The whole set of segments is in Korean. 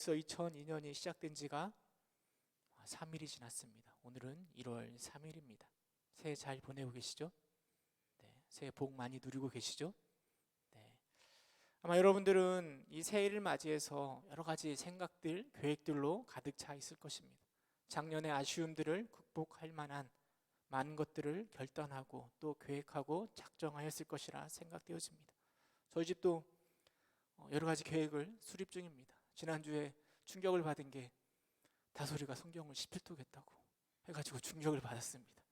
벌써 2002년이 시작된 지가 3일이 지났습니다. 오늘은 1월 3일입니다. 새해 잘 보내고 계시죠? 네, 새해 복 많이 누리고 계시죠? 네. 아마 여러분들은 이 새해를 맞이해서 여러 가지 생각들, 계획들로 가득 차 있을 것입니다. 작년의 아쉬움들을 극복할 만한 많은 것들을 결단하고 또 계획하고 작정하였을 것이라 생각되어집니다. 저희 집도 여러 가지 계획을 수립 중입니다. 지난주에 충격을 받은 게 다솔이가 성경을 10필독했다고 해가지고 충격을 받았습니다.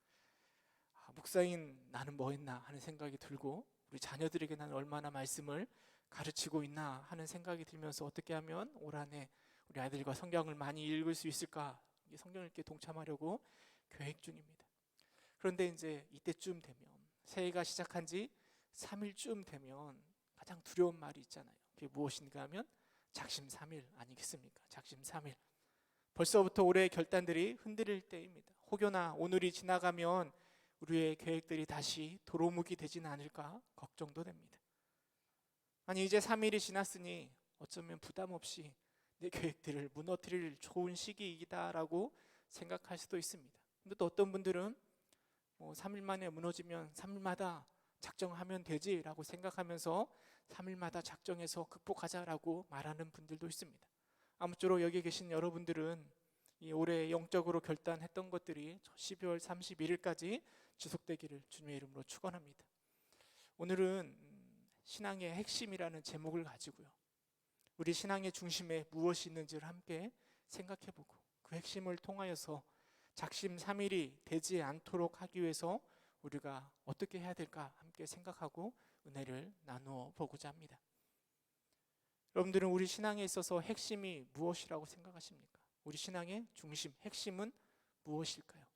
목사인 나는 뭐 했나 하는 생각이 들고, 우리 자녀들에게 나는 얼마나 말씀을 가르치고 있나 하는 생각이 들면서 어떻게 하면 올 한해 우리 아이들과 성경을 많이 읽을 수 있을까, 성경 읽기에 동참하려고 계획 중입니다. 그런데 이제 이때쯤 되면, 새해가 시작한 지 3일쯤 되면 가장 두려운 말이 있잖아요. 그게 무엇인가 하면 작심삼일 아니겠습니까? 작심삼일. 벌써부터 올해의 결단들이 흔들릴 때입니다. 혹여나 오늘이 지나가면 우리의 계획들이 다시 도루묵이 되지는 않을까 걱정도 됩니다. 아니, 이제 3일이 지났으니 어쩌면 부담 없이 내 계획들을 무너뜨릴 좋은 시기이다라고 생각할 수도 있습니다. 근데 또 어떤 분들은 3일 만에 무너지면 3일마다 작정하면 되지라고 생각하면서 3일마다 작정해서 극복하자라고 말하는 분들도 있습니다. 아무쪼록 여기 계신 여러분들은 이 올해 영적으로 결단했던 것들이 12월 31일까지 지속되기를 주님의 이름으로 축원합니다. 오늘은 신앙의 핵심이라는 제목을 가지고요, 우리 신앙의 중심에 무엇이 있는지를 함께 생각해보고, 그 핵심을 통하여서 작심삼일이 되지 않도록 하기 위해서 우리가 어떻게 해야 될까 함께 생각하고 은혜를 나누어 보고자 합니다. 여러분들은 우리 신앙에 있어서 핵심이 무엇이라고 생각하십니까? 우리 신앙의 중심, 핵심은 무엇일까요?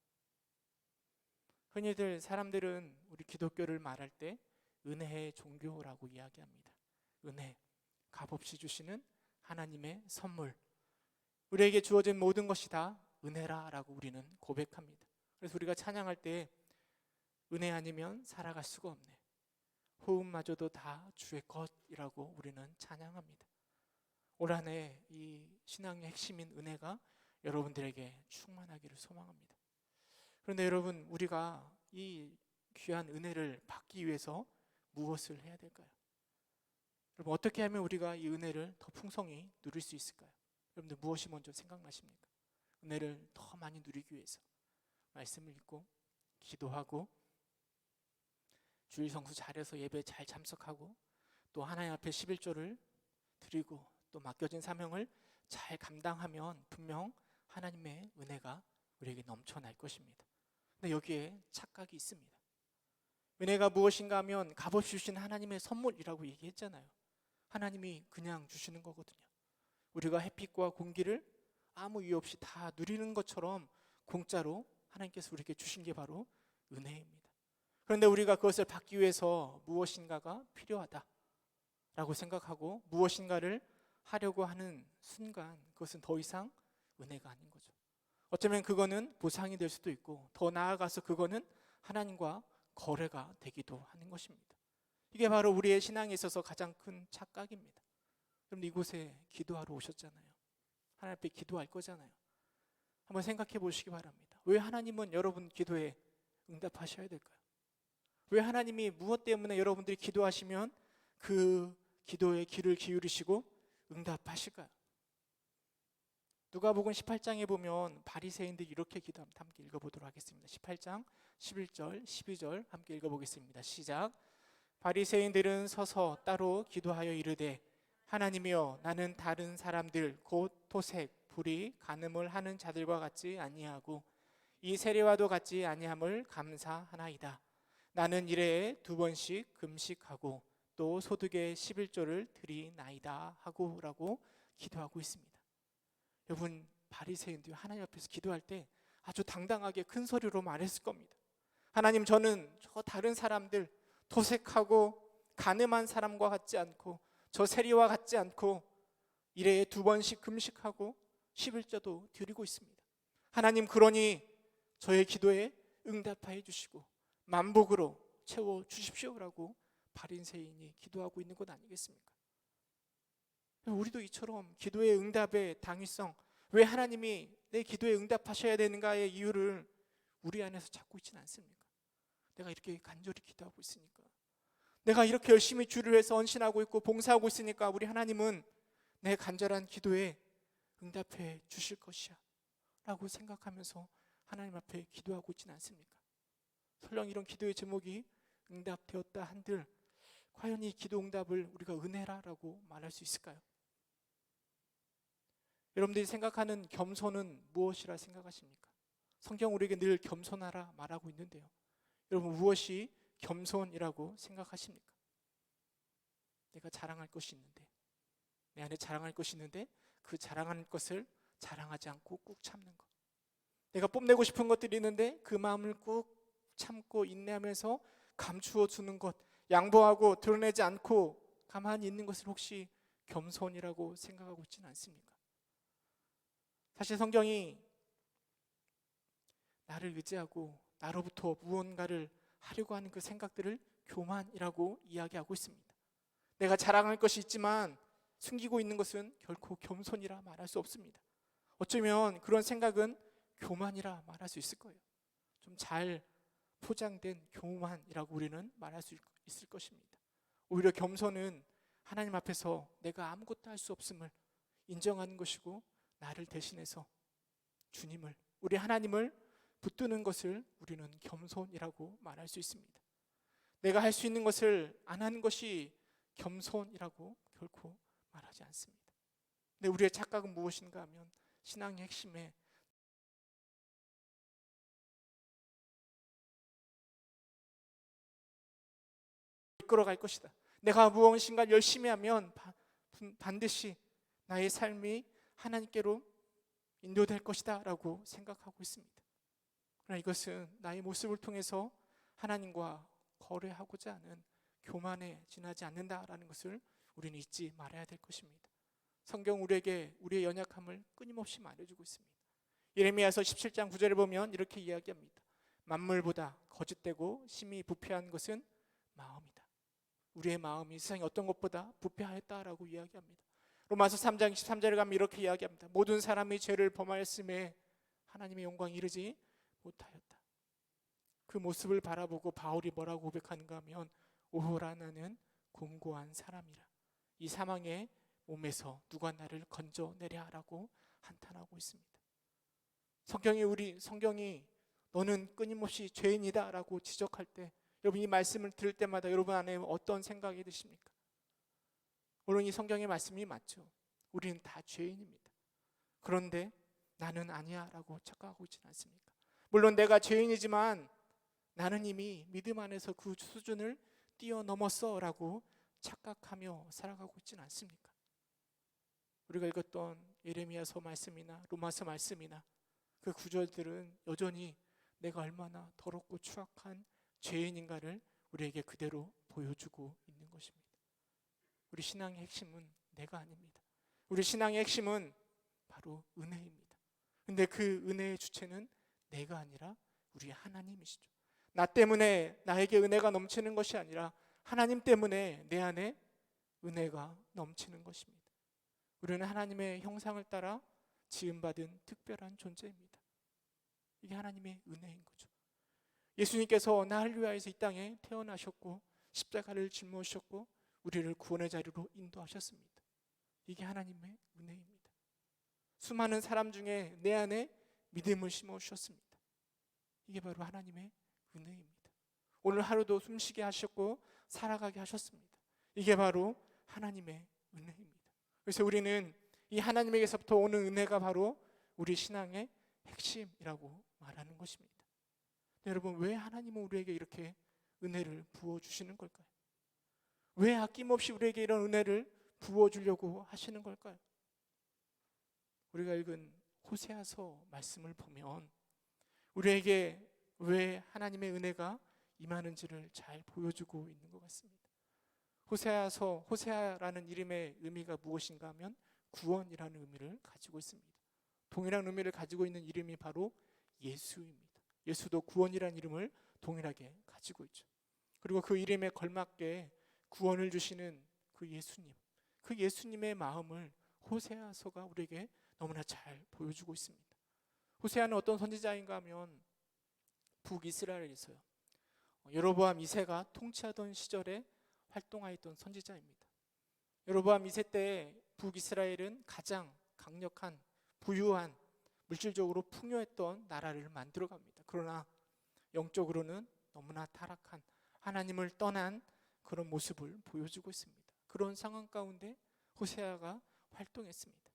흔히들 사람들은 우리 기독교를 말할 때 은혜의 종교라고 이야기합니다. 은혜, 값없이 주시는 하나님의 선물, 우리에게 주어진 모든 것이 다 은혜라라고 우리는 고백합니다. 그래서 우리가 찬양할 때 은혜 아니면 살아갈 수가 없네, 호흡마저도 다 주의 것이라고 우리는 찬양합니다. 올 한 해 이 신앙의 핵심인 은혜가 여러분들에게 충만하기를 소망합니다. 그런데 여러분, 우리가 이 귀한 은혜를 받기 위해서 무엇을 해야 될까요? 여러분, 어떻게 하면 우리가 이 은혜를 더 풍성히 누릴 수 있을까요? 여러분들 무엇이 먼저 생각나십니까? 은혜를 더 많이 누리기 위해서 말씀을 읽고 기도하고 주일 성수 잘해서 예배 잘 참석하고 또 하나님 앞에 11조를 드리고 또 맡겨진 사명을 잘 감당하면 분명 하나님의 은혜가 우리에게 넘쳐날 것입니다. 근데 여기에 착각이 있습니다. 은혜가 무엇인가 하면 값없이 주신 하나님의 선물이라고 얘기했잖아요. 하나님이 그냥 주시는 거거든요. 우리가 햇빛과 공기를 아무 이유 없이 다 누리는 것처럼 공짜로 하나님께서 우리에게 주신 게 바로 은혜입니다. 그런데 우리가 그것을 받기 위해서 무엇인가가 필요하다라고 생각하고 무엇인가를 하려고 하는 순간, 그것은 더 이상 은혜가 아닌 거죠. 어쩌면 그거는 보상이 될 수도 있고, 더 나아가서 그거는 하나님과 거래가 되기도 하는 것입니다. 이게 바로 우리의 신앙에 있어서 가장 큰 착각입니다. 그럼 이곳에 기도하러 오셨잖아요. 하나님 앞에 기도할 거잖아요. 한번 생각해 보시기 바랍니다. 왜 하나님은 여러분 기도에 응답하셔야 될까요? 왜 하나님이 무엇 때문에 여러분들이 기도하시면 그 기도에 귀를 기울이시고 응답하실까요? 누가복음 18장에 보면 바리새인들이 이렇게 기도합니다. 함께 읽어보도록 하겠습니다. 18장 11절 12절 함께 읽어보겠습니다. 시작. 바리새인들은 서서 따로 기도하여 이르되, 하나님이여, 나는 다른 사람들 곧 토색, 불의, 간음을 하는 자들과 같지 아니하고 이 세리와도 같지 아니함을 감사하나이다. 나는 일해에 2번씩 금식하고 또 소득의 11조를 드리나이다 하고라고 기도하고 있습니다. 여러분, 바리새인들이 하나님 앞에서 기도할 때 아주 당당하게 큰 소리로 말했을 겁니다. 하나님, 저는 저 다른 사람들, 토색하고 간음한 사람과 같지 않고 저 세리와 같지 않고 일해에 2번씩 금식하고 11조도 드리고 있습니다. 하나님, 그러니 저의 기도에 응답하여 주시고 만복으로 채워 주십시오라고 바리새인이 기도하고 있는 것 아니겠습니까? 우리도 이처럼 기도의 응답의 당위성, 왜 하나님이 내 기도에 응답하셔야 되는가의 이유를 우리 안에서 찾고 있지는 않습니까? 내가 이렇게 간절히 기도하고 있으니까, 내가 이렇게 열심히 주를 위해서 헌신하고 있고 봉사하고 있으니까 우리 하나님은 내 간절한 기도에 응답해 주실 것이야 라고 생각하면서 하나님 앞에 기도하고 있지는 않습니까? 설령 이런 기도의 제목이 응답되었다 한들 과연 이 기도 응답을 우리가 은혜라고 말할 수 있을까요? 여러분들이 생각하는 겸손은 무엇이라 생각하십니까? 성경 우리에게 늘 겸손하라 말하고 있는데요, 여러분 무엇이 겸손이라고 생각하십니까? 내가 자랑할 것이 있는데, 내 안에 자랑할 것이 있는데 그 자랑하는 것을 자랑하지 않고 꾹 참는 것, 내가 뽐내고 싶은 것들이 있는데 그 마음을 꾹 참고 인내하면서 감추어 주는 것, 양보하고 드러내지 않고 가만히 있는 것을 혹시 겸손이라고 생각하고 있지는 않습니까? 사실 성경이 나를 의지하고 나로부터 무언가를 하려고 하는 그 생각들을 교만이라고 이야기하고 있습니다. 내가 자랑할 것이 있지만 숨기고 있는 것은 결코 겸손이라 말할 수 없습니다. 어쩌면 그런 생각은 교만이라 말할 수 있을 거예요. 좀 잘 포장된 교만이라고 우리는 말할 수 있을 것입니다. 오히려 겸손은 하나님 앞에서 내가 아무것도 할 수 없음을 인정하는 것이고, 나를 대신해서 주님을, 우리 하나님을 붙드는 것을 우리는 겸손이라고 말할 수 있습니다. 내가 할 수 있는 것을 안 하는 것이 겸손이라고 결코 말하지 않습니다. 근데 우리의 착각은 무엇인가 하면, 신앙의 핵심에 이끌어갈 것이다, 내가 무엇인가 열심히 하면 반드시 나의 삶이 하나님께로 인도될 것이다 라고 생각하고 있습니다. 그러나 이것은 나의 모습을 통해서 하나님과 거래하고자 하는 교만에 지나지 않는다라는 것을 우리는 잊지 말아야 될 것입니다. 성경 우리에게 우리의 연약함을 끊임없이 말해주고 있습니다. 예레미야서 17장 9절을 보면 이렇게 이야기합니다. 만물보다 거짓되고 심히 부패한 것은 마음이다. 우리의 마음이 세상의 어떤 것보다 부패하였다라고 이야기합니다. 로마서 3장 23절에 가면 이렇게 이야기합니다. 모든 사람이 죄를 범하였음에 하나님의 영광이 이르지 못하였다. 그 모습을 바라보고 바울이 뭐라고 고백하는가 하면, 오호라 나는 공고한 사람이라, 이 사망의 몸에서 누가 나를 건져내랴 라고 한탄하고 있습니다. 성경이 너는 끊임없이 죄인이다 라고 지적할 때, 여러분 이 말씀을 들을 때마다 여러분 안에 어떤 생각이 드십니까? 물론 이 성경의 말씀이 맞죠. 우리는 다 죄인입니다. 그런데 나는 아니야 라고 착각하고 있지는 않습니까? 물론 내가 죄인이지만 나는 이미 믿음 안에서 그 수준을 뛰어넘었어 라고 착각하며 살아가고 있지는 않습니까? 우리가 읽었던 예레미야서 말씀이나 로마서 말씀이나 그 구절들은 여전히 내가 얼마나 더럽고 추악한 죄인인가를 우리에게 그대로 보여주고 있는 것입니다. 우리 신앙의 핵심은 내가 아닙니다. 우리 신앙의 핵심은 바로 은혜입니다. 근데 그 은혜의 주체는 내가 아니라 우리 하나님이시죠. 나 때문에 나에게 은혜가 넘치는 것이 아니라 하나님 때문에 내 안에 은혜가 넘치는 것입니다. 우리는 하나님의 형상을 따라 지음받은 특별한 존재입니다. 이게 하나님의 은혜인 거죠. 예수님께서 나를 위하여서 이 땅에 태어나셨고 십자가를 짊어지셨고 우리를 구원의 자리로 인도하셨습니다. 이게 하나님의 은혜입니다. 수많은 사람 중에 내 안에 믿음을 심어주셨습니다. 이게 바로 하나님의 은혜입니다. 오늘 하루도 숨쉬게 하셨고 살아가게 하셨습니다. 이게 바로 하나님의 은혜입니다. 그래서 우리는 이 하나님에게서부터 오는 은혜가 바로 우리 신앙의 핵심이라고 말하는 것입니다. 여러분, 왜 하나님은 우리에게 이렇게 은혜를 부어주시는 걸까요? 왜 아낌없이 우리에게 이런 은혜를 부어주려고 하시는 걸까요? 우리가 읽은 호세아서 말씀을 보면 우리에게 왜 하나님의 은혜가 임하는지를 잘 보여주고 있는 것 같습니다. 호세아라는 이름의 의미가 무엇인가 하면 구원이라는 의미를 가지고 있습니다. 동일한 의미를 가지고 있는 이름이 바로 예수입니다. 예수도 구원이라는 이름을 동일하게 가지고 있죠. 그리고 그 이름에 걸맞게 구원을 주시는 그 예수님, 그 예수님의 마음을 호세아서가 우리에게 너무나 잘 보여주고 있습니다. 호세아는 어떤 선지자인가 하면 북이스라엘에서요, 여로보암 2세가 통치하던 시절에 활동하였던 선지자입니다. 여로보암 2세 때 북이스라엘은 가장 강력한, 부유한, 물질적으로 풍요했던 나라를 만들어갑니다. 그러나 영적으로는 너무나 타락한, 하나님을 떠난 그런 모습을 보여주고 있습니다. 그런 상황 가운데 호세아가 활동했습니다.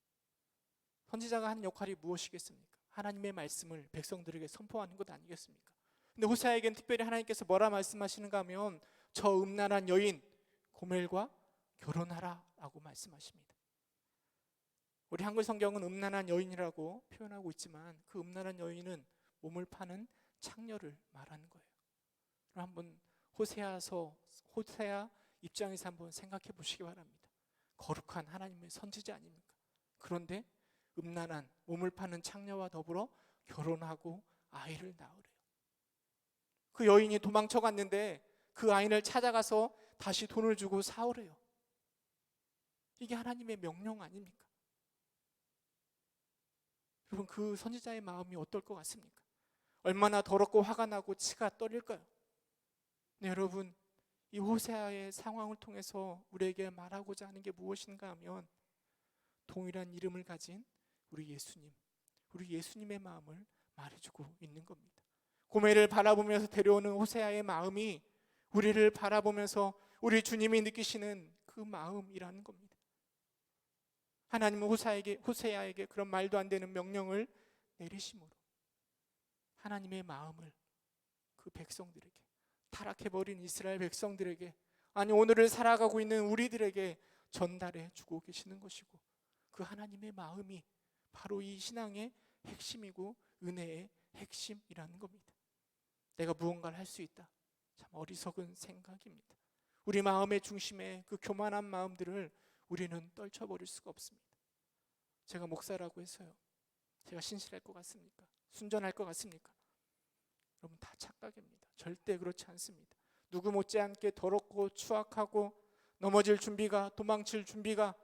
선지자가 하는 역할이 무엇이겠습니까? 하나님의 말씀을 백성들에게 선포하는 것 아니겠습니까? 근데 호세아에게는 특별히 하나님께서 뭐라 말씀하시는가 하면 저 음란한 여인 고멜과 결혼하라 라고 말씀하십니다. 우리 한글 성경은 음란한 여인이라고 표현하고 있지만 그 음란한 여인은 몸을 파는 창녀를 말하는 거예요. 그럼 한번 호세아 입장에서 한번 생각해 보시기 바랍니다. 거룩한 하나님의 선지자 아닙니까? 그런데 음란한 몸을 파는 창녀와 더불어 결혼하고 아이를 낳으래요. 그 여인이 도망쳐 갔는데 그 아이를 찾아가서 다시 돈을 주고 사오래요. 이게 하나님의 명령 아닙니까? 여러분, 그 선지자의 마음이 어떨 것 같습니까? 얼마나 더럽고 화가 나고 치가 떨릴까요? 네, 여러분, 이 호세아의 상황을 통해서 우리에게 말하고자 하는 게 무엇인가 하면 동일한 이름을 가진 우리 예수님의 마음을 말해주고 있는 겁니다. 고멜을 바라보면서 데려오는 호세아의 마음이 우리를 바라보면서 우리 주님이 느끼시는 그 마음이라는 겁니다. 하나님은 호세아에게 그런 말도 안 되는 명령을 내리심으로 하나님의 마음을 그 백성들에게, 타락해버린 이스라엘 백성들에게, 아니 오늘을 살아가고 있는 우리들에게 전달해 주고 계시는 것이고, 그 하나님의 마음이 바로 이 신앙의 핵심이고 은혜의 핵심이라는 겁니다. 내가 무언가를 할 수 있다, 참 어리석은 생각입니다. 우리 마음의 중심에 그 교만한 마음들을 우리는 떨쳐버릴 수가 없습니다. 제가 목사라고 해서요, 제가 신실할 것 같습니까? 순전할 것 같습니까? 여러분, 다 착각입니다. 절대 그렇지 않습니다. 누구 못지않게 더럽고 추악하고 넘어질 준비가, 도망칠 준비가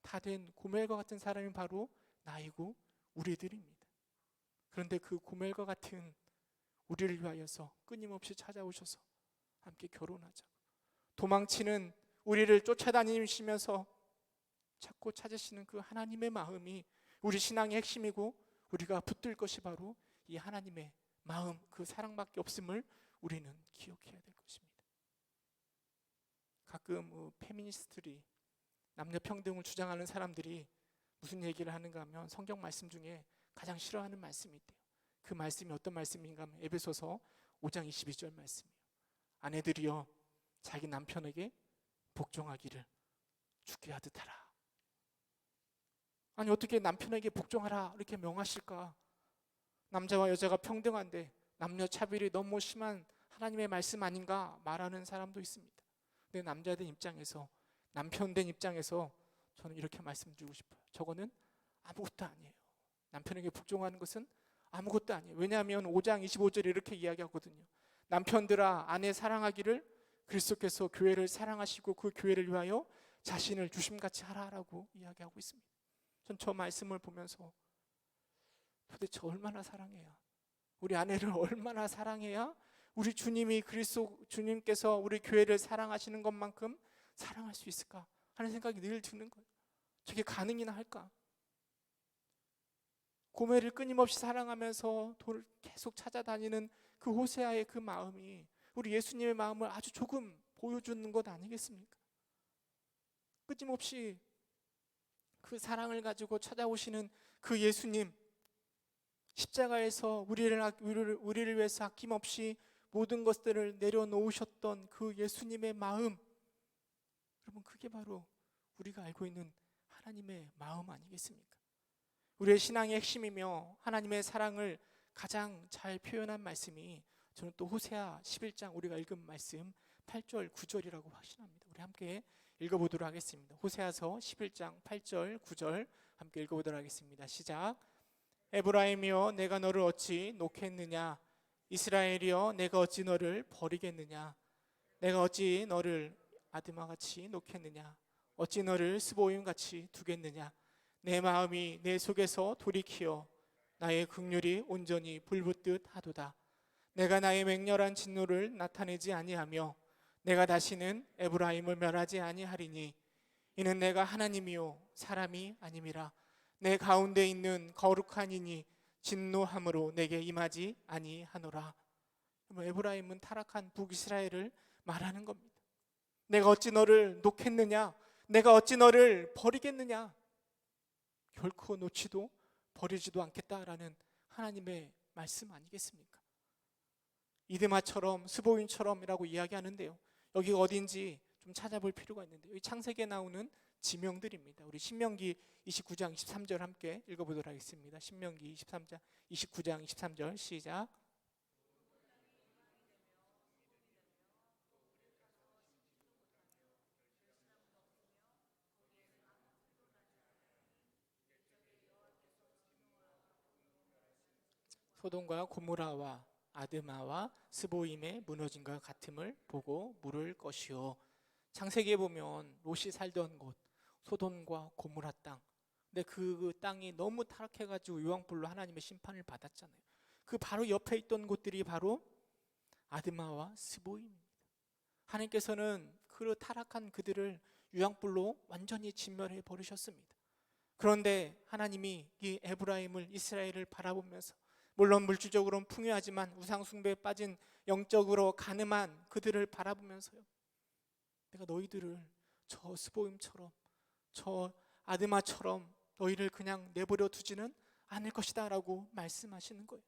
다 된 고멜과 같은 사람이 바로 나이고 우리들입니다. 그런데 그 고멜과 같은 우리를 위하여서 끊임없이 찾아오셔서 함께 결혼하자고, 도망치는 우리를 쫓아다니시면서 찾고 찾으시는 그 하나님의 마음이 우리 신앙의 핵심이고, 우리가 붙들 것이 바로 이 하나님의 마음, 그 사랑밖에 없음을 우리는 기억해야 될 것입니다. 가끔 페미니스트들이, 남녀 평등을 주장하는 사람들이 무슨 얘기를 하는가 하면 성경 말씀 중에 가장 싫어하는 말씀이 있대요. 그 말씀이 어떤 말씀인가 하면 에베소서 5장 22절 말씀이에요. 아내들이여 자기 남편에게 복종하기를 죽게 하듯 하라. 아니 어떻게 남편에게 복종하라 이렇게 명하실까? 남자와 여자가 평등한데 남녀 차별이 너무 심한 하나님의 말씀 아닌가 말하는 사람도 있습니다. 근데 남자된 입장에서, 남편된 입장에서 저는 이렇게 말씀드리고 싶어요. 저거는 아무것도 아니에요. 남편에게 복종하는 것은 아무것도 아니에요. 왜냐하면 5장 25절에 이렇게 이야기하거든요. 남편들아 아내 사랑하기를 그리스도께서 교회를 사랑하시고 그 교회를 위하여 자신을 주심같이 하라라고 이야기하고 있습니다. 전 저 말씀을 보면서 도대체 얼마나 사랑해야, 우리 아내를 얼마나 사랑해야 우리 주님께서 우리 교회를 사랑하시는 것만큼 사랑할 수 있을까 하는 생각이 늘 드는 거예요. 저게 가능이나 할까? 고멜을 끊임없이 사랑하면서 돌을 계속 찾아다니는 그 호세아의 그 마음이 우리 예수님의 마음을 아주 조금 보여주는 것 아니겠습니까? 끊임없이 그 사랑을 가지고 찾아오시는 그 예수님, 십자가에서 우리를 위해서 아낌없이 모든 것들을 내려놓으셨던 그 예수님의 마음, 여러분 그게 바로 우리가 알고 있는 하나님의 마음 아니겠습니까? 우리의 신앙의 핵심이며 하나님의 사랑을 가장 잘 표현한 말씀이 저는 또 호세아 11장 우리가 읽은 말씀 8절 9절이라고 확신합니다. 우리 함께 읽어보도록 하겠습니다. 호세아서 11장 8절 9절 함께 읽어보도록 하겠습니다. 시작. 에브라임이여 내가 너를 어찌 놓겠느냐, 이스라엘이여 내가 어찌 너를 버리겠느냐, 내가 어찌 너를 아드마같이 놓겠느냐. 어찌 너를 스보임같이 두겠느냐. 내 마음이 내 속에서 돌이키어 나의 긍휼이 온전히 불붙듯 하도다. 내가 나의 맹렬한 진노를 나타내지 아니하며 내가 다시는 에브라임을 멸하지 아니하리니 이는 내가 하나님이요 사람이 아님이라. 내 가운데 있는 거룩한 이니 진노함으로 내게 임하지 아니하노라. 에브라임은 타락한 북이스라엘을 말하는 겁니다. 내가 어찌 너를 놓겠느냐, 내가 어찌 너를 버리겠느냐. 결코 놓지도 버리지도 않겠다라는 하나님의 말씀 아니겠습니까? 이드마처럼 스보임처럼이라고 이야기하는데요, 여기가 어딘지 좀 찾아볼 필요가 있는데, 여기 창세기에 나오는 지명들입니다. 우리 신명기 29장 23절 함께 읽어보도록 하겠습니다. 신명기 29장 23절 시작. 소돔과 고모라와 아드마와 스보임의 무너짐과 같음을 보고 물을 것이요. 창세기에 보면 롯이 살던 곳 소돔과 고모라 땅, 근데 그 땅이 너무 타락해가지고 유황불로 하나님의 심판을 받았잖아요. 그 바로 옆에 있던 곳들이 바로 아드마와 스보임입니다. 하나님께서는 그 타락한 그들을 유황불로 완전히 진멸해 버리셨습니다. 그런데 하나님이 이 에브라임을, 이스라엘을 바라보면서, 물론 물질적으로는 풍요하지만 우상숭배에 빠진 영적으로 가늠한 그들을 바라보면서요, 내가 너희들을 저 스보임처럼 저 아드마처럼 너희를 그냥 내버려 두지는 않을 것이다 라고 말씀하시는 거예요.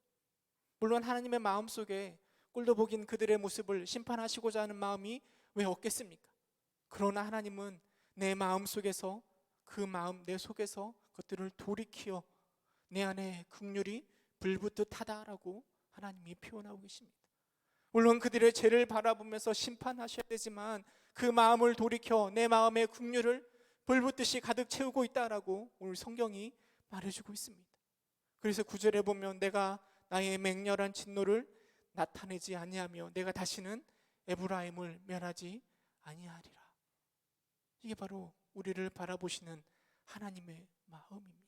물론 하나님의 마음속에 꼴도 보긴 그들의 모습을 심판하시고자 하는 마음이 왜 없겠습니까? 그러나 하나님은 내 마음속에서, 그 마음 내 속에서 그것들을 돌이키어 내 안에 긍휼이 불붙듯 하다라고 하나님이 표현하고 계십니다. 물론 그들의 죄를 바라보면서 심판하셔야 되지만 그 마음을 돌이켜 내 마음의 긍휼을 불붙듯이 가득 채우고 있다라고 오늘 성경이 말해주고 있습니다. 그래서 9절에 보면 내가 나의 맹렬한 진노를 나타내지 아니하며 내가 다시는 에브라임을 멸하지 아니하리라. 이게 바로 우리를 바라보시는 하나님의 마음입니다.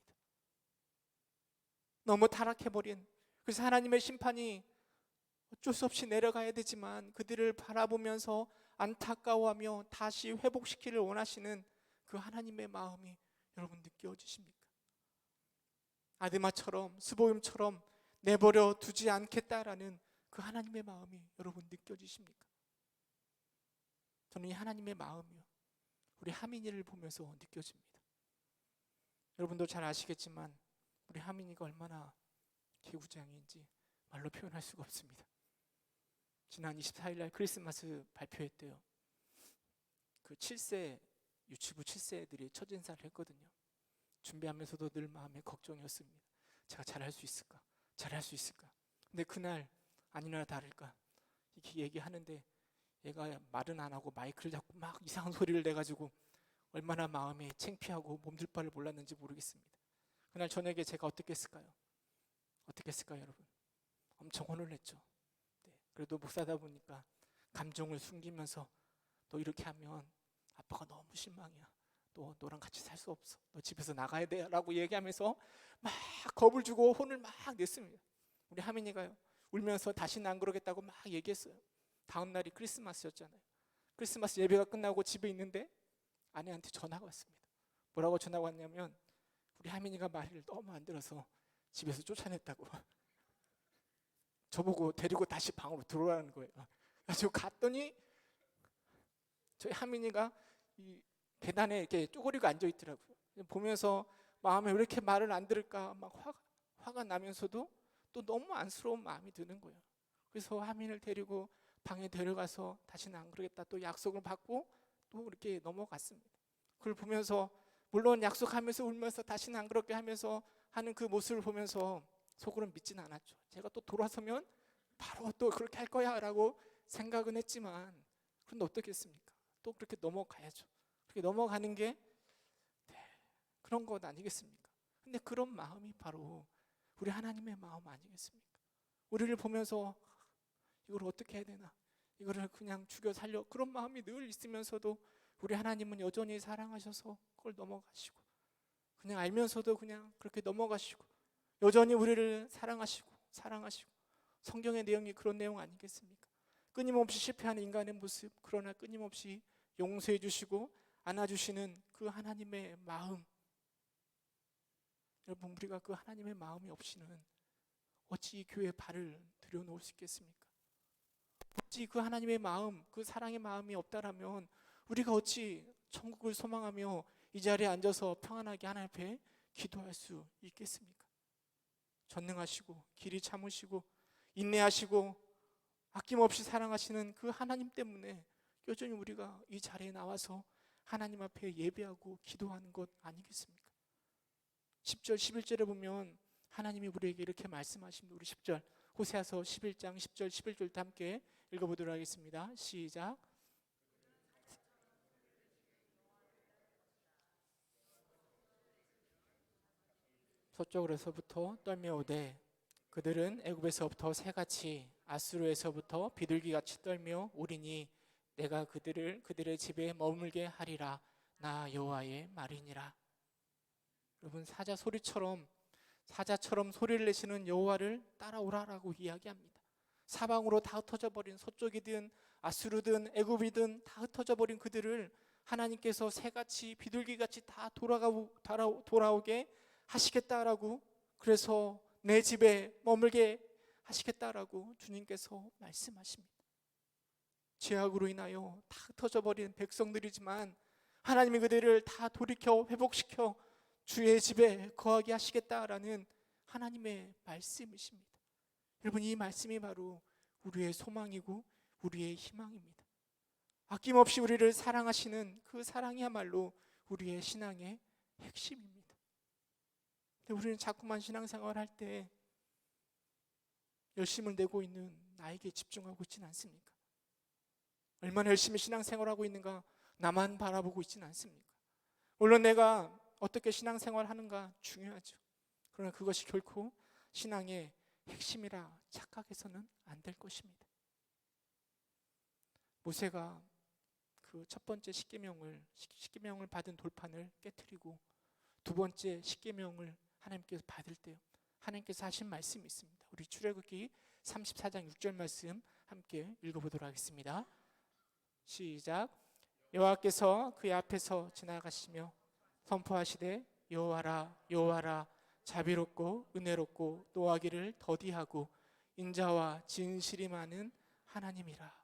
너무 타락해버린, 그래서 하나님의 심판이 어쩔 수 없이 내려가야 되지만 그들을 바라보면서 안타까워하며 다시 회복시키기를 원하시는 그 하나님의 마음이 여러분 느껴지십니까? 아드마처럼 스보임처럼 내버려 두지 않겠다라는 그 하나님의 마음이 여러분 느껴지십니까? 저는 이 하나님의 마음이요, 우리 하민이를 보면서 느껴집니다. 여러분도 잘 아시겠지만 우리 하민이가 얼마나 개구장인지 말로 표현할 수가 없습니다. 지난 24일 날 크리스마스 발표했대요. 그 7세, 유치부 7세 애들이 첫 인사를 했거든요. 준비하면서도 늘 마음에 걱정이었습니다. 제가 잘할 수 있을까? 잘할 수 있을까? 근데 그날 아니나 다를까 이렇게 얘기하는데 얘가 말은 안 하고 마이크를 잡고 막 이상한 소리를 내가지고 얼마나 마음이 창피하고 몸둘 바를 몰랐는지 모르겠습니다. 그날 저녁에 제가 어떻게 했을까요? 어떻게 했을까요, 여러분? 엄청 혼을 냈죠. 네, 그래도 목사다 보니까 감정을 숨기면서 너 이렇게 하면 아빠가 너무 실망이야. 너 너랑 같이 살 수 없어. 너 집에서 나가야 돼 라고 얘기하면서 막 겁을 주고 혼을 막 냈습니다. 우리 하민이가요, 울면서 다시는 안 그러겠다고 막 얘기했어요. 다음 날이 크리스마스였잖아요. 크리스마스 예배가 끝나고 집에 있는데 아내한테 전화가 왔습니다. 뭐라고 전화가 왔냐면 우리 하민이가 말을 너무 안 들어서 집에서 쫓아냈다고 저보고 데리고 다시 방으로 들어오라는 거예요. 그래서 갔더니 저희 하민이가 이 계단에 이렇게 쪼그리고 앉아 있더라고요. 보면서 마음에 왜 이렇게 말을 안 들을까 막 화가 나면서도 또 너무 안쓰러운 마음이 드는 거예요. 그래서 하민을 데리고 방에 데려가서 다시는 안 그러겠다 또 약속을 받고 또 이렇게 넘어갔습니다. 그걸 보면서 물론 약속하면서 울면서 다시는 안 그렇게 하면서 하는 그 모습을 보면서 속으로는 믿지는 않았죠. 제가 또 돌아서면 바로 또 그렇게 할 거야 라고 생각은 했지만 그런데 어떻겠습니까? 또 그렇게 넘어가야죠. 그렇게 넘어가는 게 그런 것 아니겠습니까? 근데 그런 마음이 바로 우리 하나님의 마음 아니겠습니까? 우리를 보면서 이걸 어떻게 해야 되나, 이거를 그냥 죽여 살려, 그런 마음이 늘 있으면서도 우리 하나님은 여전히 사랑하셔서 그걸 넘어가시고, 그냥 알면서도 그냥 그렇게 넘어가시고, 여전히 우리를 사랑하시고 성경의 내용이 그런 내용 아니겠습니까? 끊임없이 실패하는 인간의 모습, 그러나 끊임없이 용서해 주시고 안아주시는 그 하나님의 마음. 여러분, 우리가 그 하나님의 마음이 없이는 어찌 이 교회에 발을 들여놓을 수 있겠습니까? 어찌 그 하나님의 마음, 그 사랑의 마음이 없다라면 우리가 어찌 천국을 소망하며 이 자리에 앉아서 평안하게 하나님 앞에 기도할 수 있겠습니까? 전능하시고 길이 참으시고 인내하시고 아낌없이 사랑하시는 그 하나님 때문에 여전히 우리가 이 자리에 나와서 하나님 앞에 예배하고 기도하는 것 아니겠습니까? 10절 11절에 보면 하나님이 우리에게 이렇게 말씀하십니다. 우리 10절 호세아서 11장 10절 11절도 함께 읽어보도록 하겠습니다. 시작. 서쪽으로서부터 떨며오되 그들은 애굽에서부터 새같이 아수르에서부터 비둘기같이 떨며 오리니 내가 그들의 집에 머물게 하리라. 나 여호와의 말이니라. 여러분, 사자처럼 소리를 내시는 여호와를 따라오라라고 이야기합니다. 사방으로 다 흩어져 버린, 서쪽이든 아수르든 애굽이든 다 흩어져 버린 그들을 하나님께서 새같이 비둘기같이 다 돌아오게 하시겠다라고, 그래서 내 집에 머물게 하시겠다라고 주님께서 말씀하십니다. 죄악으로 인하여 다 흩어져 버린 백성들이지만 하나님이 그들을 다 돌이켜 회복시켜 주의 집에 거하게 하시겠다라는 하나님의 말씀이십니다. 여러분, 이 말씀이 바로 우리의 소망이고 우리의 희망입니다. 아낌없이 우리를 사랑하시는 그 사랑이야말로 우리의 신앙의 핵심입니다. 근데 우리는 자꾸만 신앙생활 할 때 열심을 내고 있는 나에게 집중하고 있지는 않습니까? 얼마나 열심히 신앙생활하고 있는가 나만 바라보고 있지는 않습니까? 물론 내가 어떻게 신앙생활 하는가 중요하죠. 그러나 그것이 결코 신앙의 핵심이라 착각해서는 안 될 것입니다. 모세가 그 첫 번째 십계명을 받은 돌판을 깨트리고 두 번째 십계명을 하나님께서 받을 때요, 하나님께서 하신 말씀이 있습니다. 우리 출애굽기 34장 6절 말씀 함께 읽어보도록 하겠습니다. 시작. 여호와께서 그의 앞에서 지나가시며 선포하시되 여호와라 여호와라 자비롭고 은혜롭고 노하기를 더디하고 인자와 진실이 많은 하나님이라.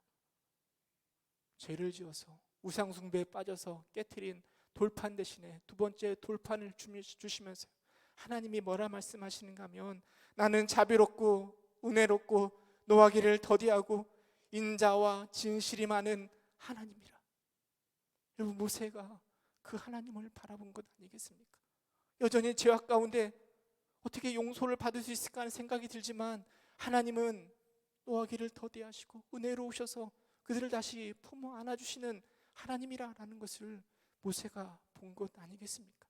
죄를 지어서 우상 숭배에 빠져서 깨트린 돌판 대신에 두 번째 돌판을 주시면서 하나님이 뭐라 말씀하시는가 하면 나는 자비롭고 은혜롭고 노하기를 더디하고 인자와 진실이 많은 하나님이라. 여러분, 모세가 그 하나님을 바라본 것 아니겠습니까? 여전히 죄악 가운데 어떻게 용서를 받을 수 있을까 하는 생각이 들지만 하나님은 노하기를 더디하시고 은혜로우셔서 그들을 다시 품어 안아주시는 하나님이라는 것을 모세가 본 것 아니겠습니까?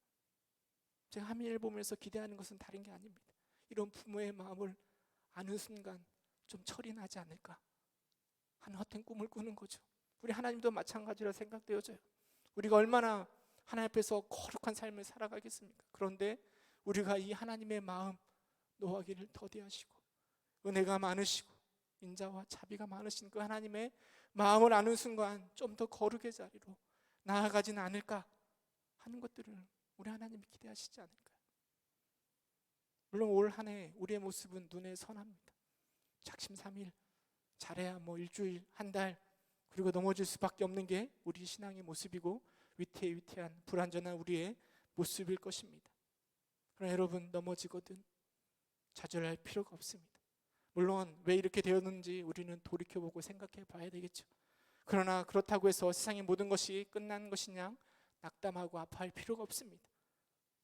제가 하민을 보면서 기대하는 것은 다른 게 아닙니다. 이런 부모의 마음을 아는 순간 좀 철이 나지 않을까 하는 헛된 꿈을 꾸는 거죠. 우리 하나님도 마찬가지라 생각되어져요. 우리가 얼마나 하나님 앞에서 거룩한 삶을 살아가겠습니까? 그런데 우리가 이 하나님의 마음, 노하기를 더디하시고 은혜가 많으시고 인자와 자비가 많으신 그 하나님의 마음을 아는 순간 좀 더 거룩의 자리로 나아가지는 않을까 하는 것들을 우리 하나님이 기대하시지 않을까요? 물론 올 한 해 우리의 모습은 눈에 선합니다. 작심삼일, 잘해야 일주일, 한 달, 그리고 넘어질 수밖에 없는 게 우리 신앙의 모습이고 위태위태한 불완전한 우리의 모습일 것입니다. 그러나 여러분, 넘어지거든 좌절할 필요가 없습니다. 물론 왜 이렇게 되었는지 우리는 돌이켜보고 생각해 봐야 되겠죠. 그러나 그렇다고 해서 세상의 모든 것이 끝난 것이냐 낙담하고 아파할 필요가 없습니다.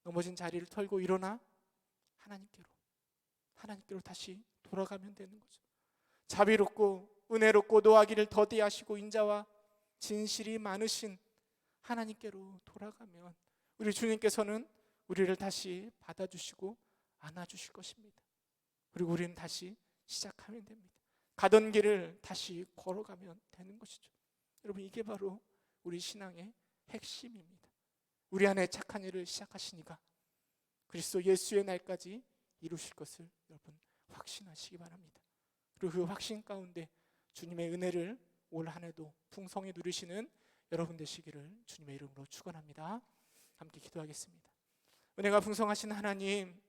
넘어진 자리를 털고 일어나 하나님께로 다시 돌아가면 되는 거죠. 자비롭고 은혜롭고 노하기를 더디하시고 인자와 진실이 많으신 하나님께로 돌아가면 우리 주님께서는 우리를 다시 받아주시고 안아주실 것입니다. 그리고 우리는 다시 시작하면 됩니다. 가던 길을 다시 걸어가면 되는 것이죠. 여러분, 이게 바로 우리 신앙의 핵심입니다. 우리 안에 착한 일을 시작하시니까 그리스도 예수의 날까지 이루실 것을 여러분 확신하시기 바랍니다. 그리고 그 확신 가운데 주님의 은혜를 올 한 해도 풍성히 누리시는 여러분 되시기를 주님의 이름으로 축원합니다. 함께 기도하겠습니다. 은혜가 풍성하신 하나님,